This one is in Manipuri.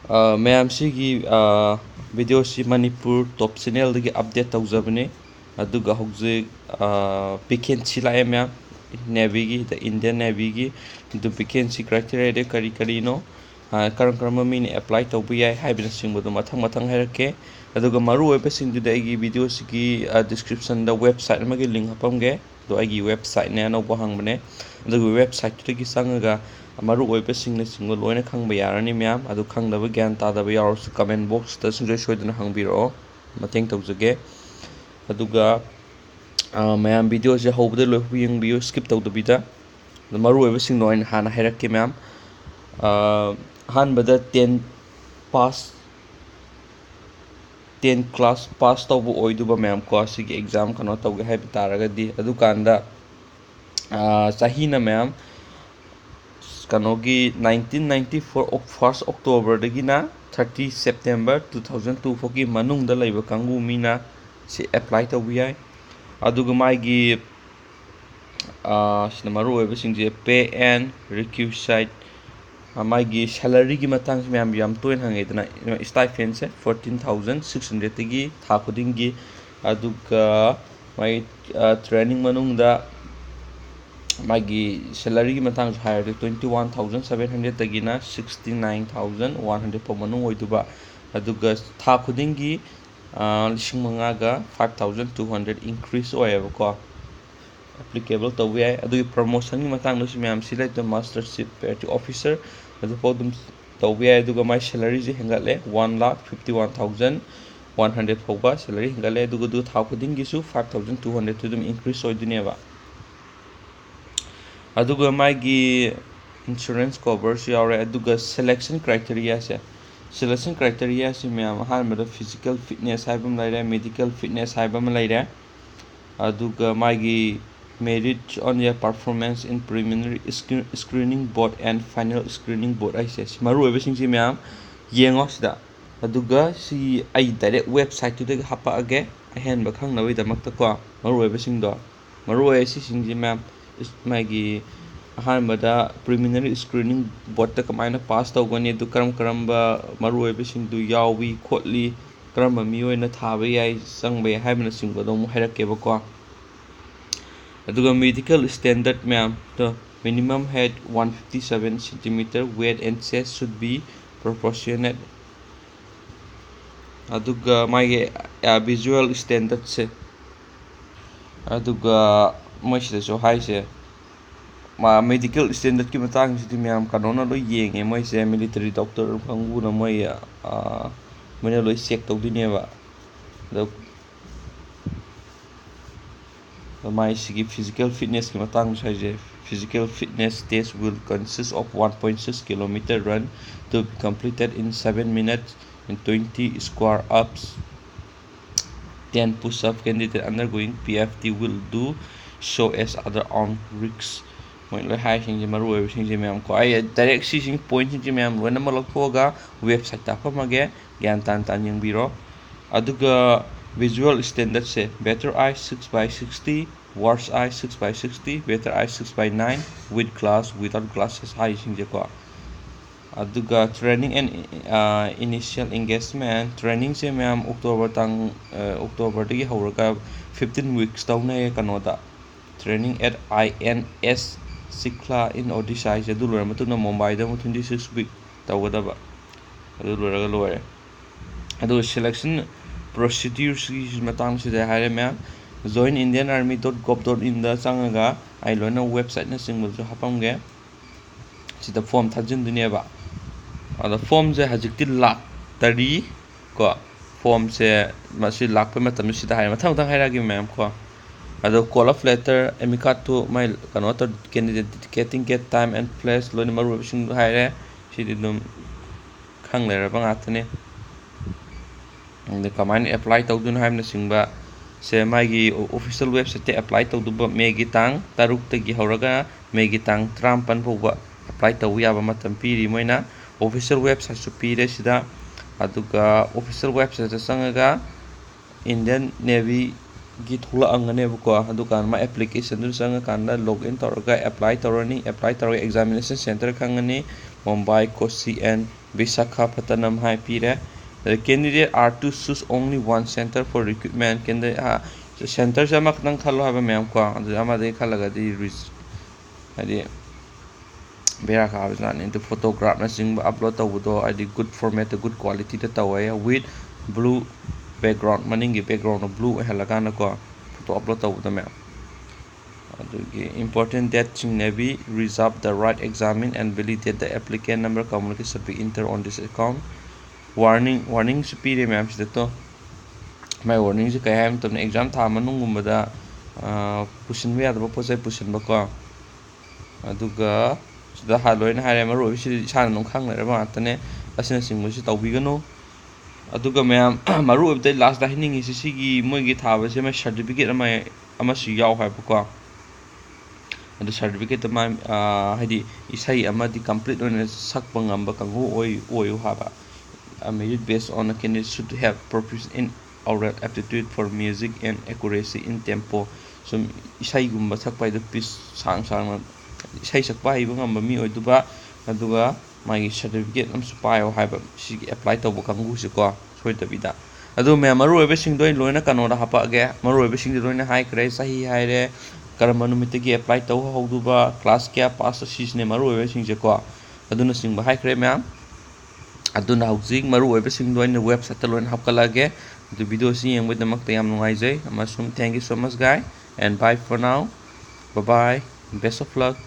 ꯃꯌꯥꯝ ꯁꯤꯒꯤ ꯚꯤꯗꯤꯑꯣꯁꯤ ꯃꯅꯤꯄꯨꯔ ꯇꯣꯞ ꯆꯦꯅꯦꯜꯗꯒꯤ ꯑꯞꯗꯦꯠ ꯇꯧꯖꯕꯅꯤ ꯑꯗꯨꯒ ꯍꯧꯖꯤꯛ ꯚꯦꯀꯦꯟꯁꯤ ꯂꯥꯛꯑꯦ ꯃꯌꯥꯝ ꯅꯦꯚꯤꯒꯤ ꯗ ꯏꯟꯗꯤꯌꯟ ꯅꯦꯚꯤꯒꯤ ꯑꯗꯨ ꯚꯦꯀꯦꯟꯁꯤ ꯀ꯭ꯔꯥꯏꯇꯦꯔꯤꯌꯥꯗ ꯀꯔꯤ ꯀꯔꯤꯅꯣ ꯀꯔꯝꯕ ꯃꯤꯅ ꯑꯦꯄ꯭ꯂꯥꯏ ꯇꯧꯕ ꯌꯥꯏ ꯍꯥꯏꯕꯅꯆꯤꯡꯕꯗꯣ ꯃꯊꯪ ꯃꯊꯪ ꯍꯥꯏꯔꯛꯀꯦ ꯑꯗꯨꯒ ꯃꯔꯨꯑꯣꯏꯕꯁꯤꯡꯗꯨꯗꯤ ꯑꯩꯒꯤ ꯚꯤꯗꯤꯑꯣꯁꯤꯒꯤ ꯗꯤꯁꯀ꯭ꯔꯤꯞꯁꯟꯗ ꯋꯦꯕꯁꯥꯏꯠ ꯑꯃꯒꯤ ꯂꯤꯡ ꯍꯥꯞꯄꯝꯒꯦ ꯑꯗꯣ ꯑꯩꯒꯤ ꯋꯦꯕꯁꯥꯏꯠꯅꯦ ꯑꯅꯧꯕ ꯍꯪꯕꯅꯦ ꯑꯗꯨꯒ ꯋꯦꯕꯁꯥꯏꯠꯇꯨꯗꯒꯤ ꯆꯪꯉꯒ ꯃꯔꯨꯑꯣꯏꯕꯁꯤꯡꯅꯆꯤꯡꯕ ꯂꯣꯏꯅ ꯈꯪꯕ ꯌꯥꯔꯅꯤ ꯃꯌꯥꯝ ꯑꯗꯨ ꯈꯪꯗꯕ ꯒ꯭ꯌꯥꯟ ꯇꯥꯗꯕ ꯌꯥꯎꯔꯁꯨ ꯀꯃꯦꯟ ꯕꯣꯛꯁꯇ ꯁꯨꯡꯁꯣꯏ ꯁꯣꯏꯗꯅ ꯍꯪꯕꯤꯔꯛꯑꯣ ꯃꯇꯦꯡ ꯇꯧꯖꯒꯦ ꯑꯗꯨꯒ ꯃꯌꯥꯝ ꯚꯤꯗꯤꯑꯣꯁꯦ ꯍꯧꯕꯗ ꯂꯣꯏꯐꯥꯎ ꯌꯦꯡꯕꯤꯌꯨ ꯁ꯭ꯀꯤꯞ ꯇꯧꯗꯕꯤꯗ ꯑꯗꯣ ꯃꯔꯨꯑꯣꯏꯕꯁꯤꯡꯗꯣ ꯑꯩꯅ ꯍꯥꯟꯅ ꯍꯥꯏꯔꯛꯀꯦ ꯃꯌꯥꯝ ꯑꯍꯥꯟꯕꯗ 10 ꯀ꯭ꯂꯥꯁ ꯄꯥꯁ ꯇꯧꯕ ꯑꯣꯏꯗꯨꯕ ꯃꯌꯥꯝ ꯀꯣ ꯁꯤꯒꯤ ꯑꯦꯛꯖꯥꯝ ꯀꯩꯅꯣ ꯇꯧꯒꯦ ꯍꯥꯏꯕ ꯇꯥꯔꯒꯗꯤ ꯑꯗꯨꯀꯥꯟꯗ ꯆꯍꯤꯅ ꯃꯌꯥꯝ ꯀꯩꯅꯣꯒꯤ 1994 1 ꯑꯣꯛꯇꯣꯕꯔꯗꯒꯤꯅ 30 ꯁꯦꯞꯇꯦꯝꯕꯔ 2002 ꯐꯥꯎꯒꯤ ꯃꯅꯨꯡꯗ ꯂꯩꯕ ꯀꯥꯡꯕꯨ ꯃꯤꯅ ꯁꯤ ꯑꯦꯄ꯭ꯂꯥꯏ ꯇꯧꯕ ꯌꯥꯏ ꯑꯗꯨꯒ ꯃꯥꯒꯤ ꯁꯤꯅ ꯃꯔꯨꯑꯣꯏꯕꯁꯤꯡꯁꯦ ꯄꯦ ꯑꯦꯟ ꯔꯤꯀ꯭ꯌꯨꯁꯥꯏꯠ ꯃꯥꯒꯤ ꯁꯦꯂꯔꯤꯒꯤ ꯃꯇꯥꯡꯁꯦ ꯃꯌꯥꯝ ꯌꯥꯝ ꯇꯣꯏꯅ ꯍꯪꯉꯦꯗꯅ ꯁ꯭ꯇꯥꯏꯐꯦꯟꯁꯦ 14,600ꯗꯒꯤ ꯊꯥ ꯈꯨꯗꯤꯡꯒꯤ ꯑꯗꯨꯒ ꯃꯥꯒꯤ ꯇ꯭ꯔꯦꯅꯤꯡ ꯃꯅꯨꯡꯗ ꯃꯥꯒꯤ ꯁꯦꯂꯔꯤꯒꯤ ꯃꯇꯥꯡꯁꯨ ꯍꯥꯏꯔꯗꯤ 21,700ꯗꯒꯤꯅ 69,100 ꯐꯥꯎ ꯃꯅꯨꯡ ꯑꯣꯏꯗꯨꯕ ꯑꯗꯨꯒ ꯊꯥꯈꯨꯗꯤꯡꯒꯤ 5,000ꯒ 5,200 ꯏꯟꯀ꯭ꯔꯤꯁ ꯑꯣꯏꯌꯦꯕꯀꯣ ꯑꯦꯄ꯭ꯂꯤꯀꯦꯕꯜ ꯇꯧꯕ ꯌꯥꯏ ꯑꯗꯨꯒꯤ ꯄ꯭ꯔꯃꯣꯁꯟꯒꯤ ꯃꯇꯥꯡꯗꯁꯨ ꯃꯌꯥꯝ ꯁꯤ ꯂꯩꯇꯦ ꯃꯥꯁꯇꯔ ꯆꯤꯐ ꯄꯦꯔꯤꯇꯤ ꯑꯣꯐꯤꯁꯔ ꯑꯗꯨꯐꯥꯎ ꯑꯗꯨꯝ ꯇꯧꯕ ꯌꯥꯏ ꯑꯗꯨꯒ ꯃꯥꯏ ꯁꯦꯂꯔꯤꯁꯦ ꯍꯦꯟꯒꯠꯂꯦ 1,51,100 ꯐꯥꯎꯕ ꯁꯦꯂꯔꯤ ꯍꯦꯟꯒꯠꯂꯦ ꯑꯗꯨꯒ ꯊꯥ ꯈꯨꯗꯤꯡꯒꯤꯁꯨ 5,200 ꯑꯗꯨꯝ ꯏꯟꯀ꯭ꯔꯤꯁ ꯑꯣꯏꯗꯣꯏꯅꯦꯕ ꯑꯗꯨꯒ ꯃꯥꯒꯤ ꯏꯟꯁꯨꯔꯦꯟꯁ ꯀꯣꯚꯔꯁꯨ ꯌꯥꯎꯔꯦ ꯑꯗꯨꯒ ꯁꯦꯂꯦꯛꯁꯟ ꯀ꯭ꯔꯥꯏꯇꯦꯔꯤꯌꯥꯁꯦ ꯃꯌꯥꯝ ꯑꯍꯥꯟꯕꯗ ꯐꯤꯖꯤꯀꯦꯜ ꯐꯤꯠꯅꯦꯁ ꯍꯥꯏꯕ ꯑꯃ ꯂꯩꯔꯦ ꯃꯦꯗꯤꯀꯦꯜ ꯐꯤꯠꯅꯦꯁ ꯍꯥꯏꯕ ꯑꯃ ꯂꯩꯔꯦ ꯑꯗꯨꯒ ꯃꯥꯒꯤ ꯃꯦꯔꯤꯠ ꯑꯣꯟ ꯌꯔ ꯄꯔꯐꯣꯔꯃꯦꯟꯁ ꯏꯟ ꯄ꯭ꯔꯤꯂꯤꯃꯤꯅꯔꯤ ꯁ꯭ꯀ꯭ꯔꯤꯅꯤꯡ ꯕꯣꯔꯗ ꯑꯦꯟड ꯐꯥꯏꯅꯦꯜ ꯁ꯭ꯀ꯭ꯔꯤꯅꯤꯡ ꯕꯣꯔꯗ ꯍꯥꯏꯁꯦ ꯃꯔꯨꯑꯣꯏꯕꯁꯤꯡꯁꯤ ꯃꯌꯥꯝ ꯌꯦꯡꯉꯣ ꯁꯤꯗ ꯑꯗꯨꯒ ꯁꯤ ꯑꯩ ꯗꯥꯏꯔꯦꯛ ꯋꯦꯕꯁꯥꯏꯠꯇꯨꯗꯒꯤ ꯍꯥꯞꯄꯛꯑꯒꯦ ꯑꯍꯦꯟꯕ ꯈꯪꯅꯕꯒꯤꯗꯃꯛꯇꯀꯣ ꯃꯔꯨꯑꯣꯏ ꯁꯤꯁꯤꯡꯁꯤ ꯃꯌꯥꯝ ꯃꯥꯒꯤ ꯑꯍꯥꯟꯕꯗ ꯄ꯭ꯔꯤꯂꯤꯃꯤꯅꯔꯤ ꯁ꯭ꯀ꯭ꯔꯤꯅꯤꯡ ꯕꯣꯔꯗꯇ ꯀꯃꯥꯏꯅ ꯄꯥꯁ ꯇꯧꯒꯅꯤ ꯑꯗꯨ ꯀꯔꯝꯕ ꯃꯔꯨꯑꯣꯏꯕꯁꯤꯡꯗꯨ ꯌꯥꯎꯏ ꯈꯣꯠꯂꯤ ꯀꯔꯝꯕ ꯃꯤꯑꯣꯏꯅ ꯊꯥꯕ ꯌꯥꯏ ꯆꯪꯕ ꯌꯥꯏ ꯍꯥꯏꯕꯅꯆꯤꯡꯕꯗꯣ ꯑꯃꯨꯛ ꯍꯥꯏꯔꯛꯀꯦꯕꯀꯣ ꯑꯗꯨꯒ ꯃꯦꯗꯤꯀꯦꯜ ꯁ꯭ꯇꯦꯟꯗꯔꯠ ꯃꯌꯥꯝꯗꯣ minimum height 157 centimeter weight and chest should be proportionate ꯑꯗꯨꯒ ꯃꯥꯒꯤ ꯚꯤꯖꯨꯋꯦꯜ ꯁ꯭ꯇꯦꯟꯗꯔꯠꯁꯦ ꯑꯗꯨꯒ ꯃꯣꯏꯁꯤꯗꯁꯨ ꯍꯥꯏꯁꯦ ꯃꯦꯗꯤꯀꯦꯜ ꯁ꯭ꯇꯦꯟꯗꯔꯠꯀꯤ ꯃꯇꯥꯡꯁꯤꯗꯤ ꯃꯌꯥꯝ ꯀꯩꯅꯣꯅ ꯂꯣꯏ ꯌꯦꯡꯉꯦ ꯃꯣꯏꯁꯦ ꯃꯤꯂꯤꯇꯔꯤ ꯗꯣꯛꯇꯔ ꯀꯥꯡꯕꯨꯅ ꯃꯣꯏꯅ ꯂꯣꯏ ꯆꯦꯛ ꯇꯧꯗꯣꯏꯅꯦꯕ ꯑꯗꯣ ꯃꯥꯏꯁꯤꯒꯤ ꯐꯤꯖꯤꯀꯦꯜ ꯐꯤꯠꯅꯦꯁꯀꯤ ꯃꯇꯥꯡꯁꯨ ꯍꯥꯏꯁꯦ physical fitness test will consist of 1.6 kilometer run to be completed in 7 minutes and 20 square ups 10 push-up candidate undergoing PFT will do so as other armed risks ꯃꯣꯏ ꯂꯣꯏ ꯍꯥꯏꯁꯤꯡꯁꯦ ꯃꯔꯨꯑꯣꯏꯕꯁꯤꯡꯁꯦ ꯃꯌꯥꯝ ꯀꯣ ꯑꯩ ꯗꯥꯏꯔꯦꯛ ꯁꯤꯁꯤꯡ ꯄꯣꯏꯟꯠꯁꯤꯡꯁꯦ ꯃꯌꯥꯝ ꯂꯣꯏꯅꯃꯛ ꯂꯧꯊꯣꯛꯑꯒ ꯋꯦꯕꯁꯥꯏꯠꯇ ꯍꯥꯞꯄꯝꯃꯒꯦ ꯒ꯭ꯌꯥꯟ ꯇꯥꯅ ꯌꯦꯡꯕꯤꯔꯣ ꯑꯗꯨꯒ visual ꯁ꯭ꯇꯦꯟꯗꯔꯠꯁꯦ better eye 6/60 worse eye 6/60 better eye 6/9 with glass without glasses ꯍꯥꯏꯁꯤꯡꯁꯦꯀꯣ ꯑꯗꯨꯒ ꯇ꯭ꯔꯦꯅꯤꯡ ꯑꯦꯟ ꯏꯅꯤꯁꯤꯌꯦꯜ ꯏꯟꯒꯦꯖꯃꯦꯟ ꯇ꯭ꯔꯦꯅꯤꯡꯁꯦ ꯃꯌꯥꯝ ꯑꯣꯛꯇꯣꯕꯔꯗꯒꯤ ꯍꯧꯔꯒ 15 weeks ꯇꯧꯅꯩꯌꯦ ꯀꯩꯅꯣꯗ ꯇ꯭ꯔꯦꯅꯤꯡ ꯑꯦꯠ INS ꯁꯤꯛꯂꯥ ꯏꯟ ꯑꯣꯗꯤꯁꯥ ꯍꯥꯏꯁꯦ ꯑꯗꯨ ꯂꯣꯏꯔ ꯃꯇꯨꯡꯗ ꯃꯨꯝꯕꯥꯏꯗ ꯑꯃꯨꯛ 26 week ꯇꯧꯒꯗꯕ ꯑꯗꯨ ꯂꯣꯏꯔꯒ ꯂꯣꯏꯔꯦ ꯑꯗꯨꯒ ꯁꯦꯂꯦꯛꯁꯟ ꯄ꯭ꯔꯣꯁꯤꯗ꯭ꯌꯨꯔꯁꯤꯒꯤ ꯃꯇꯥꯡꯁꯤꯗ ꯍꯥꯏꯔꯦ ꯃꯌꯥꯝ joinindianarmy.gov.in ꯗ ꯆꯪꯉꯒ ꯑꯩ ꯂꯣꯏꯅ ꯋꯦꯕꯁꯥꯏꯠꯅꯆꯤꯡꯕꯁꯨ ꯍꯥꯞꯄꯝꯒꯦ ꯁꯤꯗ ꯐꯣꯝ ꯊꯥꯖꯤꯟꯗꯣꯏꯅꯦꯕ ꯑꯗꯣ ꯐꯣꯝꯁꯦ ꯍꯧꯖꯤꯛꯇꯤ ꯂꯥꯛꯇꯔꯤ ꯀꯣ ꯐꯣꯝꯁꯦ ꯃꯁꯤ ꯂꯥꯛꯄ ꯃꯇꯝꯗ ꯁꯤꯗ ꯍꯥꯏꯔꯦ ꯃꯊꯪ ꯍꯥꯏꯔꯛꯑꯒꯦ ꯃꯌꯥꯝ ꯀꯣ ꯑꯗꯣ ꯀꯣꯜ ꯑꯣꯐ ꯂꯦꯇꯔ ꯑꯦꯃꯤꯀꯥꯠꯇꯨ ꯃꯥꯏ ꯀꯩꯅꯣ ꯇꯧ ꯀꯦꯟꯗꯤꯗꯦꯠ ꯗꯤꯀꯦꯇꯤꯡ ꯒꯦꯠ ꯇꯥꯏꯝ ꯑꯦꯟ ꯄ꯭लेꯁ ꯂꯣꯏꯅ ꯃꯔꯨꯑꯣꯏꯕꯁꯤꯡꯗꯨ ꯍꯥꯏꯔꯦ ꯁꯤꯗꯤ ꯑꯗꯨꯝ ꯈꯪ ꯂꯩꯔꯕ ꯉꯥꯛꯇꯅꯤ ꯑꯗ ꯀꯃꯥꯏꯅ ꯑꯦꯄ꯭ꯂꯥꯏ ꯇꯧꯗꯣꯏꯅꯣ ꯍꯥꯏꯕꯅꯆꯤꯡꯕ ꯁꯦ ꯃꯥꯒꯤ ꯑꯣꯐꯤꯁꯤꯌꯦꯜ ꯋꯦꯕꯁꯥꯏꯠꯇ ꯑꯦꯄ꯭ꯂꯥꯏ ꯇꯧꯗꯧꯕ ꯃꯦꯒꯤ ꯇꯥꯡ 6ꯇꯒꯤ ꯍꯧꯔꯒ ꯃꯦꯒꯤ ꯇꯥꯡ 19 ꯐꯥꯎꯕ ꯑꯦꯄ꯭ꯂꯥꯏ ꯇꯧꯕ ꯌꯥꯕ ꯃꯇꯝ ꯄꯤꯔꯤ ꯃꯣꯏꯅ ꯑꯣꯐꯤꯁꯤꯌꯦꯜ ꯋꯦꯕꯁꯥꯏꯠꯁꯨ ꯄꯤꯔꯦ ꯁꯤꯗ ꯑꯗꯨꯒ ꯑꯣꯐꯤꯁꯤꯌꯦꯜ ꯋꯦꯕꯁꯥꯏꯠꯇ ꯆꯪꯉꯒ ꯏꯟꯗꯤꯌꯟ ꯅꯦꯚꯤꯒꯤ ꯊꯣꯛꯂꯛꯑꯝꯒꯅꯦꯕꯀꯣ ꯑꯗꯨꯀꯥꯟꯗ ꯃꯥ ꯑꯦꯄ꯭ꯂꯤꯀꯦꯁꯟꯗꯨ ꯆꯪꯉꯀꯥꯟꯗ ꯂꯣꯒ ꯏꯟ ꯇꯧꯔꯒ ꯑꯦꯄ꯭ꯂꯥꯏ ꯇꯧꯔꯅꯤ ꯑꯦꯄ꯭ꯂꯥꯏ ꯇꯧꯔꯒ ꯑꯦꯛꯖꯥꯃꯤꯅꯦꯁꯟ ꯁꯦꯟꯇꯔ ꯈꯪꯉꯅꯤ ꯃꯨꯝꯕꯥꯏ ꯀꯣꯆꯤ and Visakhapatnam hai pire. The candidate are to choose only one center for recruitment. Center sama katang khalo haba mayam ko ama de khalaga di hadi bera ka habsan into photograph na sing upload tawudo adi good format good quality ta tawaya with blue background maningi background of blue halaga na ko photo upload tawudo mayam adugi important that chingnabi reserve the right examine and validate the applicant number communication be enter on this account warning supire mayam sidato my warning ji kay ham tumne exam tha manung gumbada pusin ba yadaba posai pusin ba ko aduga sida haloina hare maro si sana nong khang le ba tane asina singmo si tawbigano aduga mayam maru obte last da hiningi sigi moigi thaba se ma certificate ama si yaw ha ba ko adu certificate ma hadi isai ama di complete on sakpa ngamba kangu oi ha ba merit based on a candidate should have proficiency in oral aptitude for music and accuracy in tempo so isai gumba sakpa du piece sang isai sakpa iba ngamba mi oiduba aduga magi certificate am supayo haiba si apply tawbo kangu si ko soitabida adu me maru oibe sing doi loina kanoda hapa ge maru oibe sing loina hai kre sahi haire karama numite gi apply taw hauduba class kya pass sisne maru oibe sing je ko aduna sing ba hai kre me aduna hauzik maru oibe sing doina website ta loina hapkalage the video si yengwe damak ta yam nungai jai amasum thank you so much guy and bye for now bye bye best of luck